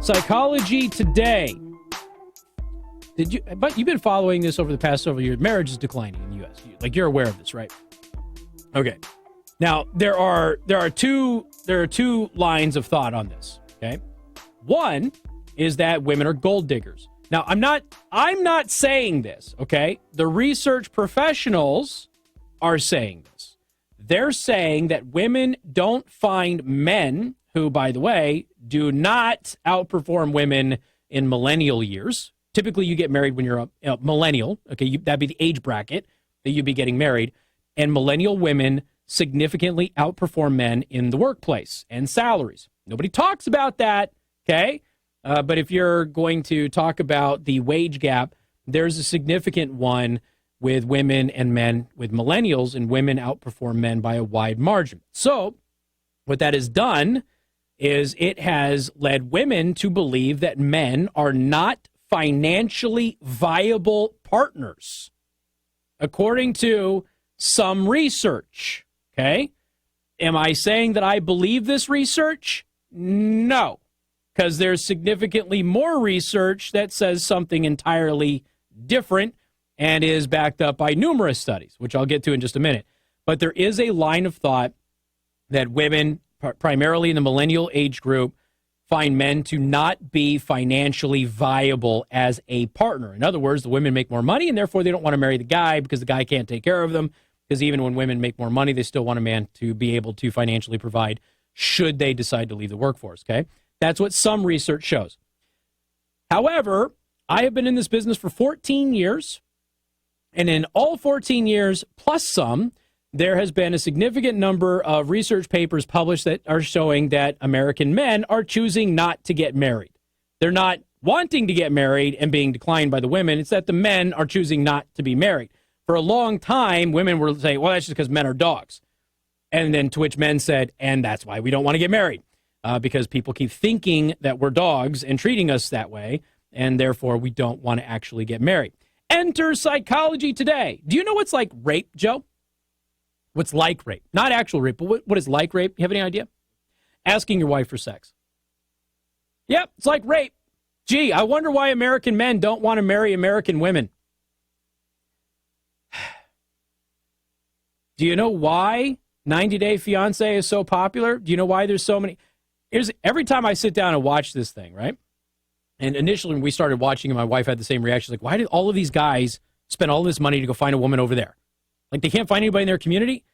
Psychology Today. But you've been following this over the past several years. Marriage is declining in the U.S. Like, you're aware of this, right? Okay. Now, there are two lines of thought on this, okay? One is that women are gold diggers. Now, I'm not saying this, okay? The research professionals are saying this. They're saying that women don't find men who, by the way, do not outperform women in millennial years. Typically, you get married when you're a millennial. Okay, that'd be the age bracket that you'd be getting married. And millennial women significantly outperform men in the workplace and salaries. Nobody talks about that, okay? But if you're going to talk about the wage gap, there's a significant one with women and men with millennials, and women outperform men by a wide margin. So what that has done is it has led women to believe that men are not financially viable partners, according to some research, okay? Am I saying that I believe this research? No, because there's significantly more research that says something entirely different and is backed up by numerous studies, which I'll get to in just a minute. But there is a line of thought that women, primarily in the millennial age group, find men to not be financially viable as a partner. In other words, the women make more money, and therefore they don't want to marry the guy because the guy can't take care of them. Because even when women make more money, they still want a man to be able to financially provide should they decide to leave the workforce, okay? That's what some research shows. However, I have been in this business for 14 years, and in all 14 years, plus some, there has been a significant number of research papers published that are showing that American men are choosing not to get married. They're not wanting to get married and being declined by the women. It's that the men are choosing not to be married. For a long time, women were saying, well, that's just because men are dogs. And then to which men said, and that's why we don't want to get married, because people keep thinking that we're dogs and treating us that way, and therefore we don't want to actually get married. Enter Psychology Today. Do you know what's like rape, Joe? What's like rape? Not actual rape, but what is like rape? You have any idea? Asking your wife for sex. Yep, it's like rape. Gee, I wonder why American men don't want to marry American women. Do you know why 90 Day Fiancé is so popular? Do you know why there's so many? Every time I sit down and watch this thing, right? And initially when we started watching it, my wife had the same reaction. Like, why did all of these guys spend all this money to go find a woman over there? Like, they can't find anybody in their community?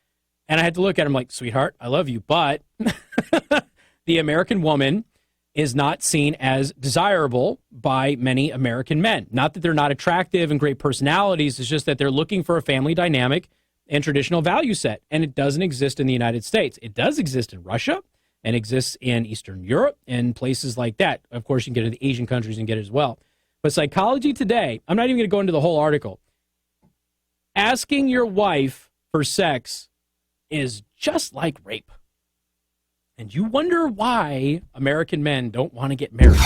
And I had to look at him like, sweetheart, I love you, but the American woman is not seen as desirable by many American men. Not that they're not attractive and great personalities. It's just that they're looking for a family dynamic and traditional value set. And it doesn't exist in the United States. It does exist in Russia and exists in Eastern Europe and places like that. Of course, you can get to the Asian countries and get it as well. But Psychology Today, I'm not even going to go into the whole article. Asking your wife for sex is just like rape. And you wonder why American men don't want to get married.